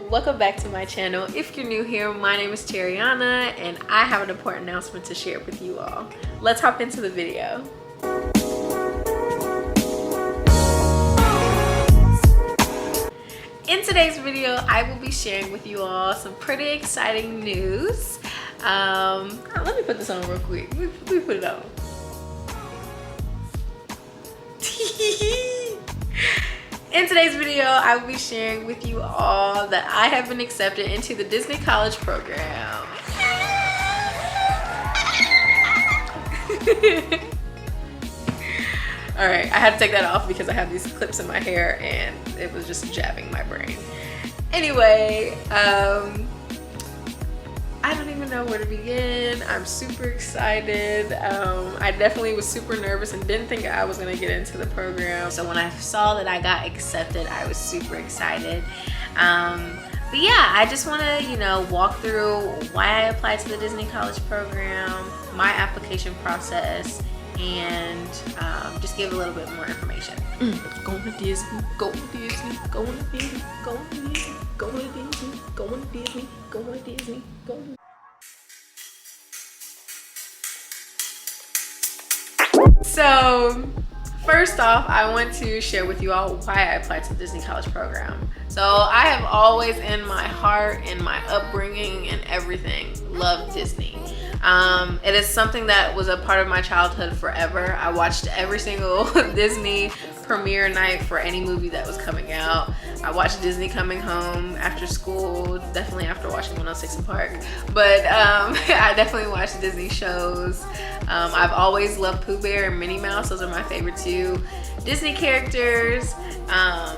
Welcome back to my channel. If you're new here, my name is Terrianna and I have an important announcement to share with you all. Let's hop into the video. In today's video, I will be sharing with you all some pretty exciting news. Let me put this on real quick. Let me put it on. In today's video, I will be sharing with you all that I have been accepted into the Disney College program. All right, I had to take that off because I have these clips in my hair and it was just jabbing my brain. Anyway, I don't even know where to begin. I'm super excited. I definitely was super nervous and didn't think I was gonna get into the program. So when I saw that I got accepted, I was super excited. But yeah, I just wanna, walk through why I applied to the Disney College program, my application process, and just give a little bit more information. Going to Disney, going to Disney, going to Disney, going to Disney, going to Disney, going to Disney, going to Disney, going to So first off, I want to share with you all why I applied to the Disney College program. So I have always in my heart, in my upbringing and everything, loved Disney. It is something that was a part of my childhood forever. I watched every single Disney premiere night for any movie that was coming out. I watched Disney Coming Home after school, definitely after watching 106 in Park. But I definitely watched Disney shows. I've always loved Pooh Bear and Minnie Mouse. Those are my favorite two Disney characters.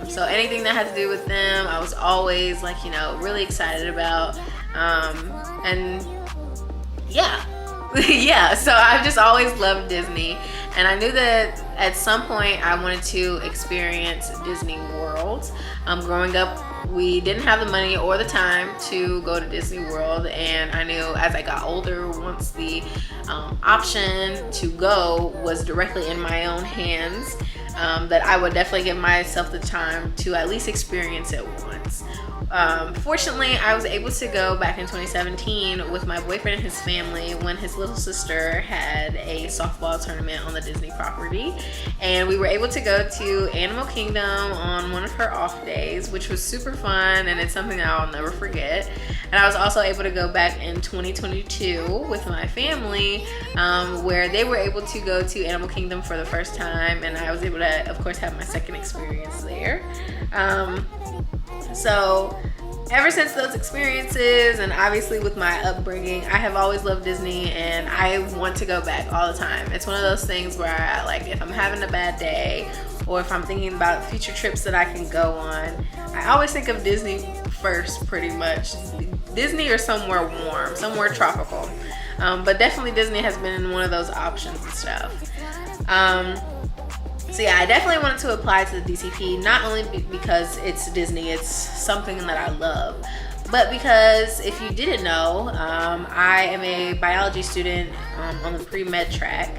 So anything that had to do with them, I was always really excited about. And yeah. Yeah, so I've just always loved Disney, and I knew that at some point I wanted to experience Disney World. Growing up, we didn't have the money or the time to go to Disney World, and I knew as I got older, once the option to go was directly in my own hands, that I would definitely give myself the time to at least experience it once. Fortunately, I was able to go back in 2017 with my boyfriend and his family when his little sister had a softball tournament on the Disney property, and we were able to go to Animal Kingdom on one of her off days, which was super fun, and it's something that I'll never forget. And I was also able to go back in 2022 with my family, where they were able to go to Animal Kingdom for the first time, and I was able to, of course, have my second experience there. So ever since those experiences, and obviously with my upbringing, I have always loved Disney, and I want to go back all the time. It's one of those things where if I'm having a bad day, or if I'm thinking about future trips that I can go on, I always think of Disney first, pretty much. Disney or somewhere warm, somewhere tropical. But definitely Disney has been one of those options and stuff. So yeah, I definitely wanted to apply to the DCP, not only because it's Disney, it's something that I love, but because if you didn't know, I am a biology student on the pre-med track,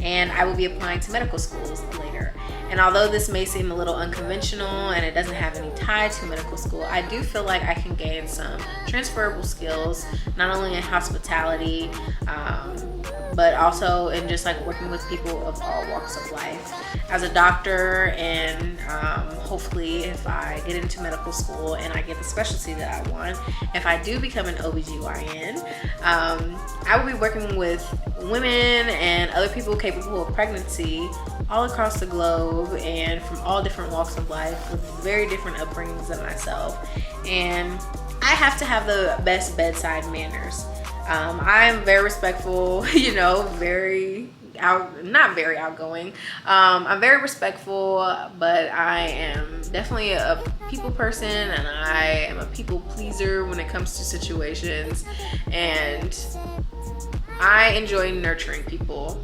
and I will be applying to medical schools later. And although this may seem a little unconventional and it doesn't have any tie to medical school, I do feel like I can gain some transferable skills, not only in hospitality, but also in just working with people of all walks of life. As a doctor, and hopefully if I get into medical school and I get the specialty that I want, if I do become an OBGYN, I will be working with women and other people capable of pregnancy all across the globe and from all different walks of life with very different upbringings than myself. And I have to have the best bedside manners. I am very respectful, not very outgoing. I'm very respectful, but I am definitely a people person, and I am a people pleaser when it comes to situations, and I enjoy nurturing people.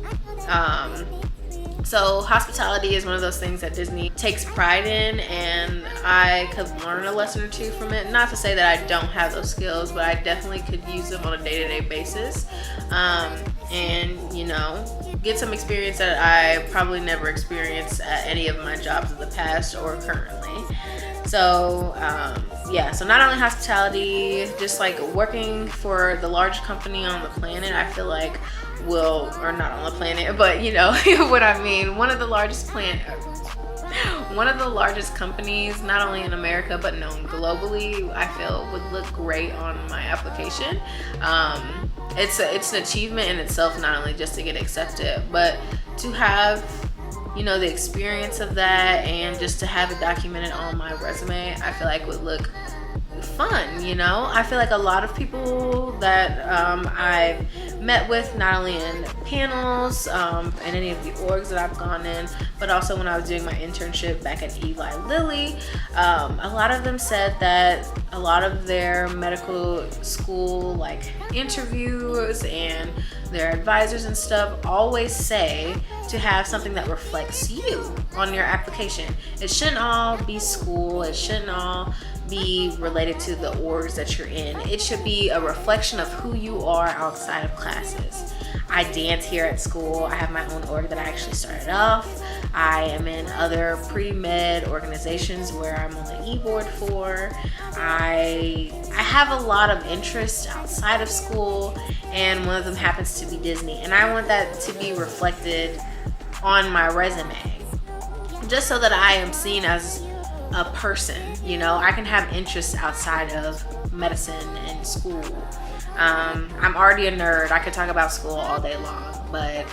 So hospitality is one of those things that Disney takes pride in, and I could learn a lesson or two from it. Not to say that I don't have those skills, but I definitely could use them on a day-to-day basis. And get some experience that I probably never experienced at any of my jobs in the past or currently. So yeah, so not only hospitality, just like working for the largest company on the planet, I feel like or not on the planet, but you know what I mean, one of the largest companies, not only in America but known globally, I feel would look great on my application. It's an achievement in itself, not only just to get accepted, but to have, you know, the experience of that and just to have it documented on my resume, I feel like would look fun. You know, I feel like a lot of people that I've met with, not only in panels and any of the orgs that I've gone in, but also when I was doing my internship back at Eli Lilly, a lot of them said that a lot of their medical school like interviews and their advisors and stuff always say to have something that reflects you on your application. It shouldn't all be school, it shouldn't all be related to the orgs that you're in. It should be a reflection of who you are outside of classes. I dance here at school. I have my own org that I actually started off. I am in other pre-med organizations where I'm on the e-board for. I have a lot of interests outside of school, and one of them happens to be Disney, and I want that to be reflected on my resume, just so that I am seen as a person. You know, I can have interests outside of medicine and school. I'm already a nerd. I could talk about school all day long, but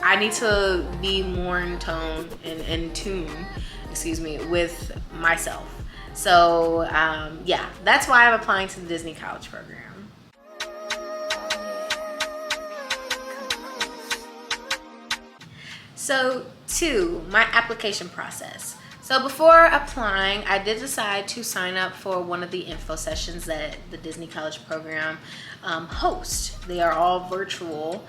I need to be more in tune, with myself. So yeah, that's why I'm applying to the Disney College Program. So 2, my application process. So before applying, I did decide to sign up for one of the info sessions that the Disney College Program hosts. They are all virtual,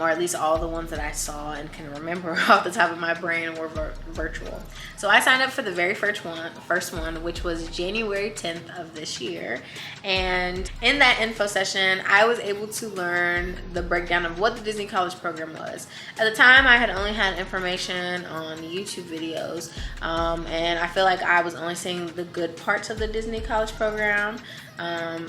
or at least all the ones that I saw and can remember off the top of my brain were virtual. So I signed up for the very first one, which was January 10th of this year. And in that info session, I was able to learn the breakdown of what the Disney College Program was. At the time, I had only had information on YouTube videos, and I feel like I was only seeing the good parts of the Disney College Program,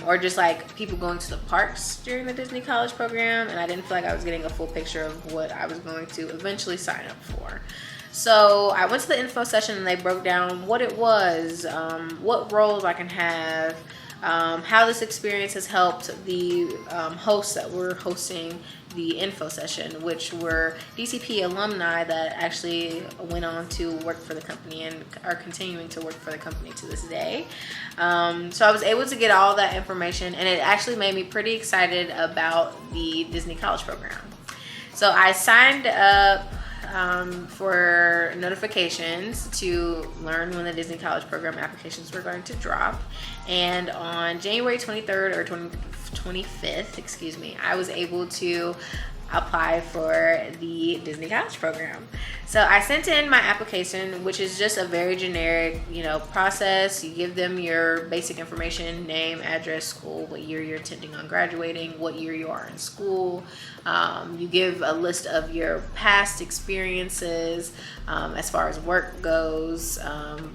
or just like people going to the parks during the Disney College Program, and I didn't feel like I was getting a full picture of what I was going to eventually sign up for. So I went to the info session and they broke down what it was, what roles I can have, how this experience has helped the hosts that were hosting the info session, which were DCP alumni that actually went on to work for the company and are continuing to work for the company to this day. So I was able to get all that information, and it actually made me pretty excited about the Disney College Program. So I signed up for notifications to learn when the Disney College Program applications were going to drop. And on January 23rd or 25th, I was able to apply for the Disney College Program. So I sent in my application, which is just a very generic, process. You give them your basic information, name, address, school, what year you're intending on graduating, what year you are in school. You give a list of your past experiences as far as work goes,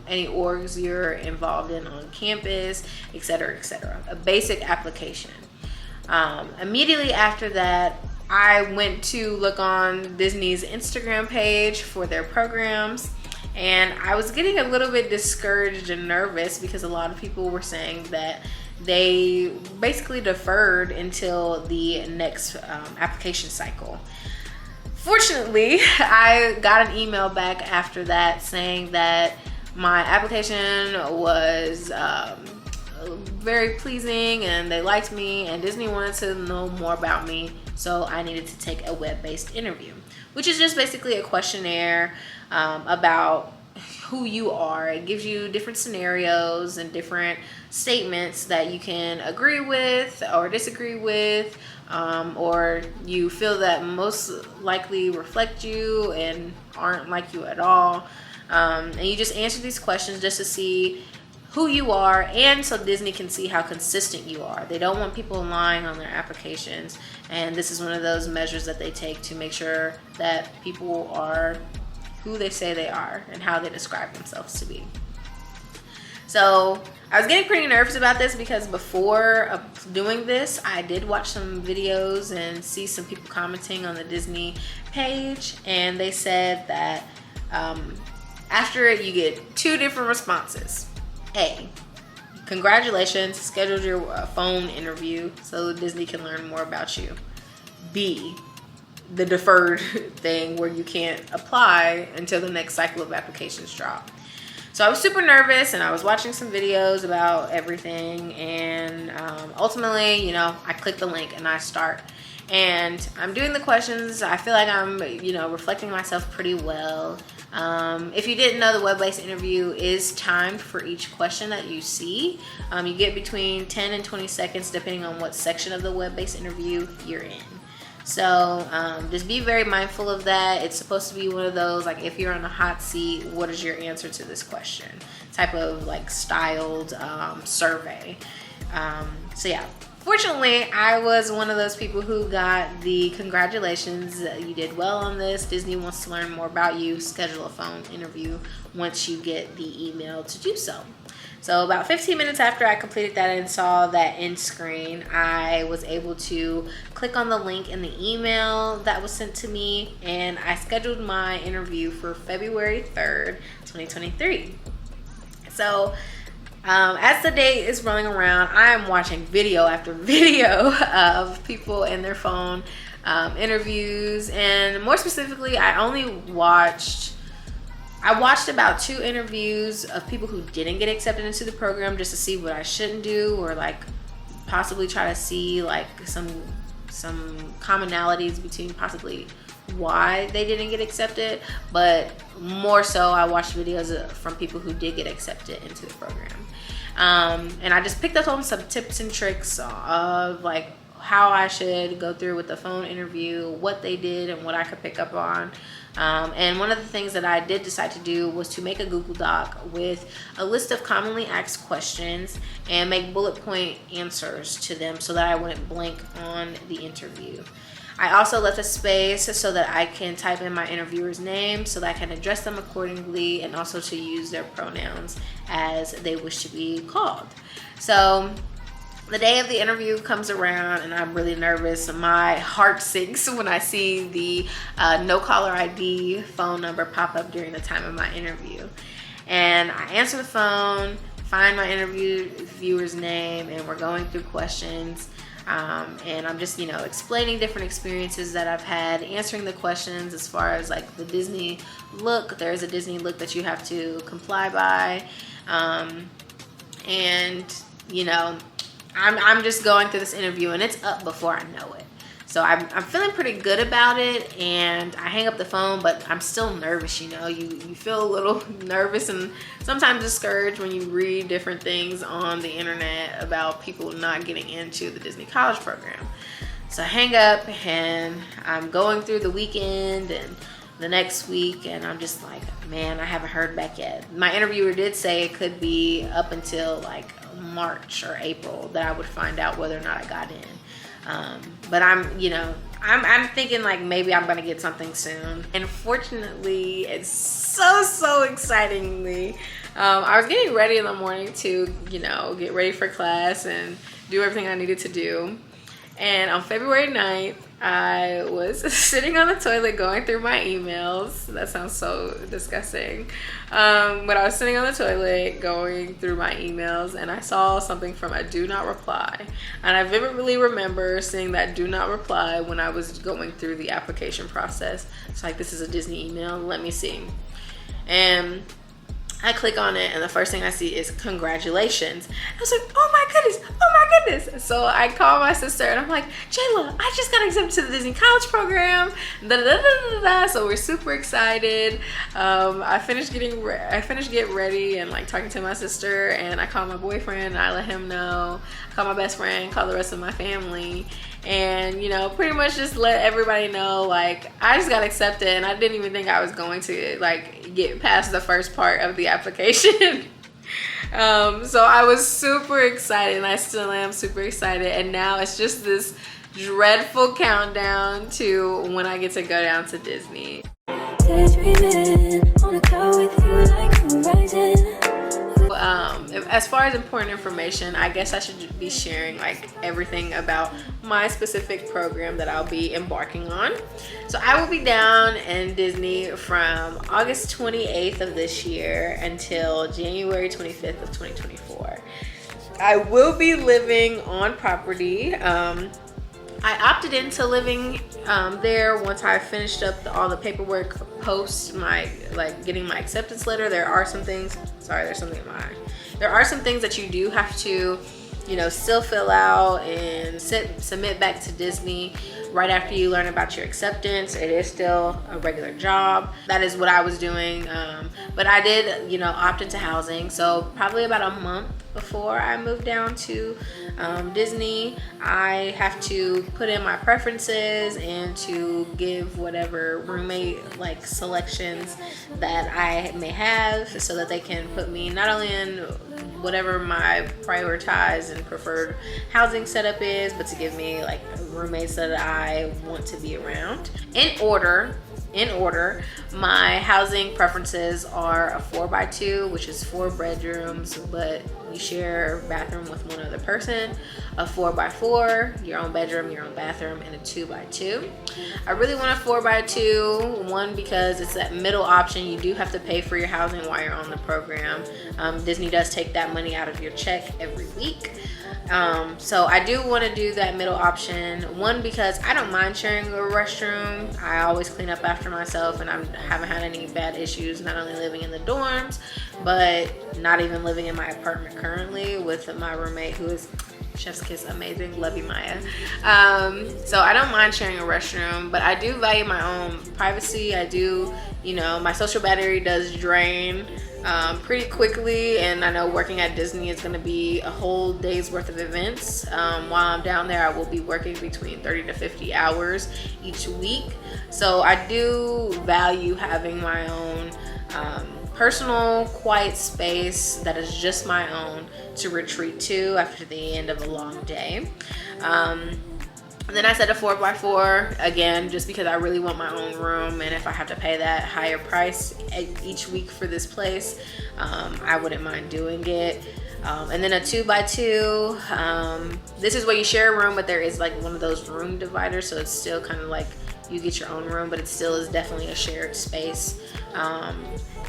any orgs you're involved in on campus, etc., etc. A basic application. Immediately after that, I went to look on Disney's Instagram page for their programs, and I was getting a little bit discouraged and nervous because a lot of people were saying that they basically deferred until the next application cycle. Fortunately, I got an email back after that saying that my application was very pleasing and they liked me, and Disney wanted to know more about me, so I needed to take a web-based interview, which is just basically a questionnaire about who you are. It gives you different scenarios and different statements that you can agree with or disagree with, or you feel that most likely reflect you and aren't like you at all. And you just answer these questions just to see who you are, and so Disney can see how consistent you are. They don't want people lying on their applications, and this is one of those measures that they take to make sure that people are who they say they are and how they describe themselves to be. So I was getting pretty nervous about this because before doing this, I did watch some videos and see some people commenting on the Disney page, and they said that after it, you get 2 different responses. A, congratulations, scheduled your phone interview so Disney can learn more about you. B, the deferred thing where you can't apply until the next cycle of applications drop. So I was super nervous, and I was watching some videos about everything, and ultimately, you know, I click the link and I start. And I'm doing the questions. I feel like I'm, you know, reflecting myself pretty well. If you didn't know, the web-based interview is timed for each question that you see. You get between 10 and 20 seconds depending on what section of the web-based interview you're in. So just be very mindful of that. It's supposed to be one of those, like, if you're on a hot seat, what is your answer to this question type of like styled survey. So yeah, fortunately I was one of those people who got the congratulations, you did well on this, Disney wants to learn more about you, schedule a phone interview once you get the email to do so. So about 15 minutes after I completed that and saw that end screen, I was able to click on the link in the email that was sent to me, and I scheduled my interview for February 3rd, 2023. So as the day is rolling around, I am watching video after video of people in their phone interviews, and more specifically, I watched about 2 interviews of people who didn't get accepted into the program just to see what I shouldn't do, or like possibly try to see like some commonalities between possibly why they didn't get accepted. But more so, I watched videos from people who did get accepted into the program. And I just picked up on some tips and tricks of like how I should go through with the phone interview, what they did and what I could pick up on. And one of the things that I did decide to do was to make a Google Doc with a list of commonly asked questions and make bullet point answers to them so that I wouldn't blank on the interview. I also left a space so that I can type in my interviewer's name so that I can address them accordingly, and also to use their pronouns as they wish to be called. So the day of the interview comes around and I'm really nervous. My heart sinks when I see the no caller ID phone number pop up during the time of my interview. And I answer the phone, find my interviewer's name, and we're going through questions. And I'm just, you know, explaining different experiences that I've had, answering the questions as far as like the Disney look. There's a Disney look that you have to comply by. And, you know, I'm just going through this interview and it's up before I know it. So I'm feeling pretty good about it, and I hang up the phone, but I'm still nervous, you know. You feel a little nervous and sometimes discouraged when you read different things on the internet about people not getting into the Disney College program. So I hang up and I'm going through the weekend and the next week, and I'm just like, man, I haven't heard back yet. My interviewer did say it could be up until like March or April that I would find out whether or not I got in. But I'm thinking like maybe I'm gonna get something soon. And fortunately, it's so excitingly, I was getting ready in the morning to, you know, get ready for class and do everything I needed to do. And on February 9th, I was sitting on the toilet going through my emails. That sounds so disgusting. But I was sitting on the toilet going through my emails, and I saw something from a do not reply. And I vividly remember seeing that do not reply when I was going through the application process. It's like, this is a Disney email, let me see. And I click on it, and the first thing I see is congratulations. I was like, oh my goodness. So I call my sister and I'm like, Jayla, I just got accepted to the Disney College program. So we're super excited. I finished getting ready and like talking to my sister, and I call my boyfriend and I let him know. I call my best friend, call the rest of my family, and, you know, pretty much just let everybody know like I just got accepted, and I didn't even think I was going to like get past the first part of the application. So I was super excited, and I still am super excited. And now it's just this dreadful countdown to when I get to go down to Disney. As far as important information, I guess I should be sharing like everything about my specific program that I'll be embarking on. So I will be down in Disney from August 28th of this year until January 25th of 2024. I will be living on property. I opted into living there once I finished up all the paperwork post my getting my acceptance letter. There are some things that you do have to, you know, still fill out and submit back to Disney right after you learn about your acceptance. It is still a regular job. That is what I was doing, but I did, you know, opt into housing. So probably about a month before I moved down to Disney, I have to put in my preferences and to give whatever roommate like selections that I may have, so that they can put me not only in whatever my prioritized and preferred housing setup is, but to give me like roommates that I want to be around. In order, my housing preferences are a 4x2, which is 4 bedrooms, but you share a bathroom with one other person, a 4x4, your own bedroom, your own bathroom, and a 2x2. I really want a 4x2, one, because it's that middle option. You do have to pay for your housing while you're on the program. Disney does take that money out of your check every week. So I do want to do that middle option, one, because I don't mind sharing a restroom. I always clean up after myself, and I haven't had any bad issues, not only living in the dorms, but not even living in my apartment currently with my roommate, who is chef's kiss amazing. Love you, Maya. So I don't mind sharing a restroom, but I do value my own privacy. I do, you know, my social battery does drain pretty quickly, and I know working at Disney is going to be a whole day's worth of events. While I'm down there, I will be working between 30 to 50 hours each week, so I do value having my own personal quiet space that is just my own to retreat to after the end of a long day. And then I said a 4x4, again, just because I really want my own room, and if I have to pay that higher price each week for this place, I wouldn't mind doing it. And then a 2x2, this is where you share a room, but there is like one of those room dividers, so it's still kind of like you get your own room, but it still is definitely a shared space.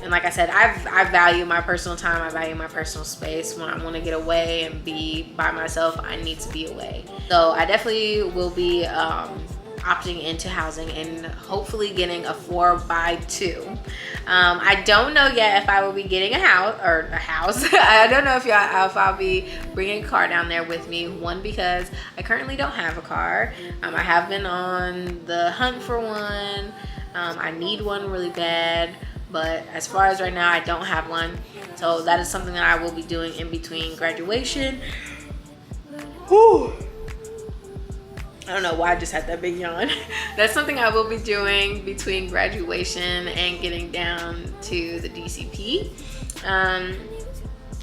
And like I said, I value my personal time. I value my personal space. When I want to get away and be by myself, I need to be away. So I definitely will be opting into housing and hopefully getting a 4x2. I don't know yet if I will be getting a house. I don't know if I'll be bringing a car down there with me. One, because I currently don't have a car. I have been on the hunt for one. I need one really bad. But as far as right now, I don't have one. So that is something that I will be doing in between graduation. Whew. I don't know why I just had that big yawn. That's something I will be doing between graduation and getting down to the DCP.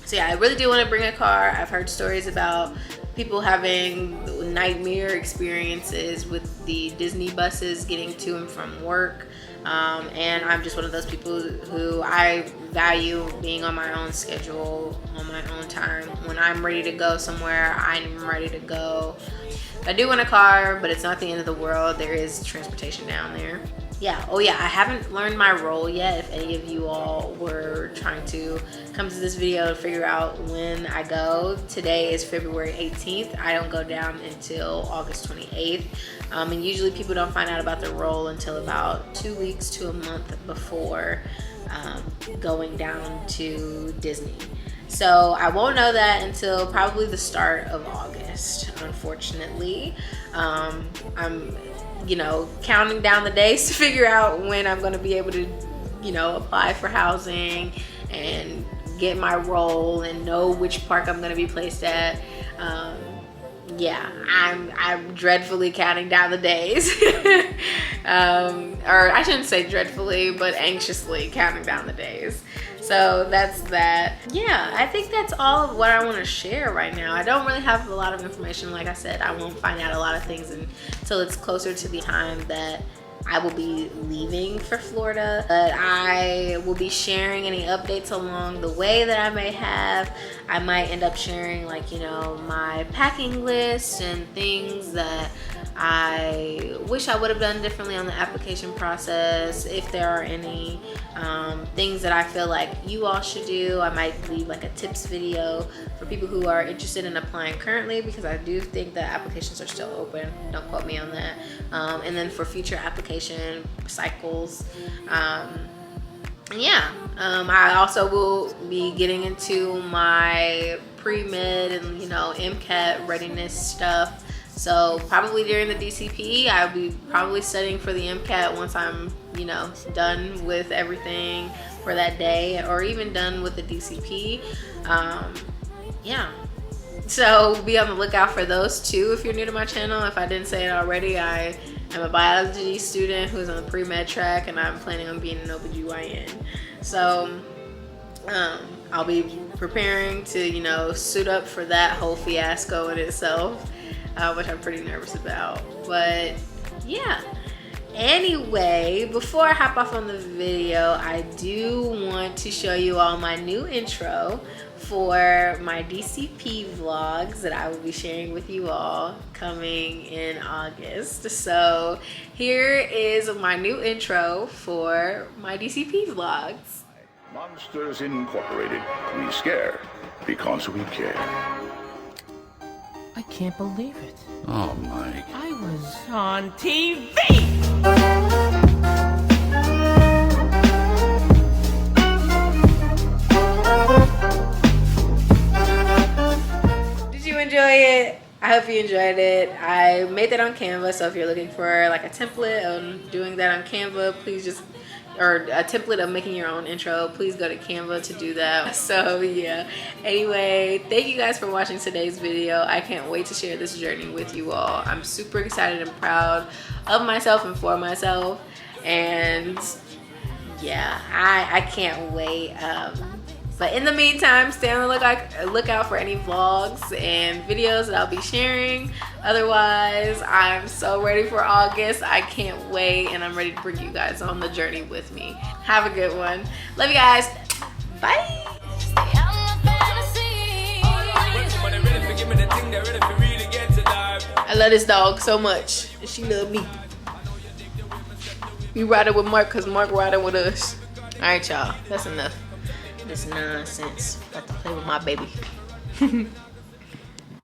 So yeah, I really do want to bring a car. I've heard stories about people having nightmare experiences with the Disney buses getting to and from work. And I'm just one of those people who I value being on my own schedule, on my own time. When I'm ready to go somewhere, I'm ready to go. I do want a car, but it's not the end of the world. There is transportation down there. Yeah, oh yeah, I haven't learned my role yet. If any of you all were trying to come to this video to figure out when I go, today is February 18th. I don't go down until August 28th. And usually people don't find out about the role until about 2 weeks to a month before going down to Disney. So I won't know that until probably the start of August, unfortunately. I'm counting down the days to figure out when I'm going to be able to, apply for housing and get my role and know which park I'm going to be placed at. yeah, I'm dreadfully counting down the days. Or I shouldn't say dreadfully, but anxiously counting down the days. So that's that. Yeah, I think that's all of what I want to share right now. I don't really have a lot of information. Like I said, I won't find out a lot of things until it's closer to the time that I will be leaving for Florida, but I will be sharing any updates along the way that I may have. I might end up sharing, like, you know, my packing list and things that I wish I would have done differently on the application process. If there are any things that I feel like you all should do, I might leave like a tips video for people who are interested in applying currently, because I do think that applications are still open. Don't quote me on that. And then for future application cycles. Yeah, I also will be getting into my pre-med and, you know, MCAT readiness stuff. So probably during the DCP, I'll be probably studying for the MCAT once I'm, you know, done with everything for that day, or even done with the DCP. Yeah. So be on the lookout for those too if you're new to my channel. If I didn't say it already, I am a biology student who's on the pre-med track, and I'm planning on being an OBGYN. So I'll be preparing to, you know, suit up for that whole fiasco in itself, which I'm pretty nervous about. But yeah. Anyway, before I hop off on the video, I do want to show you all my new intro for my DCP vlogs that I will be sharing with you all coming in August. So here is my new intro for my DCP vlogs. Monsters Incorporated. We scare because we care. I can't believe it. Oh, Mike. I was on TV! Did you enjoy it? I hope you enjoyed it. I made that on Canva, so if you're looking for like a template on doing that on Canva, please just, or a template of making your own intro, please go to Canva to do that. So yeah, anyway, thank you guys for watching today's video. I can't wait to share this journey with you all. I'm super excited and proud of myself and for myself, and yeah, I can't wait. But in the meantime, stay on the lookout for any vlogs and videos that I'll be sharing. Otherwise, I'm so ready for August. I can't wait, and I'm ready to bring you guys on the journey with me. Have a good one. Love you guys. Bye. I love this dog so much, and she love me. We riding with Mark because Mark riding with us. All right, y'all. That's enough. This nonsense. Got to play with my baby.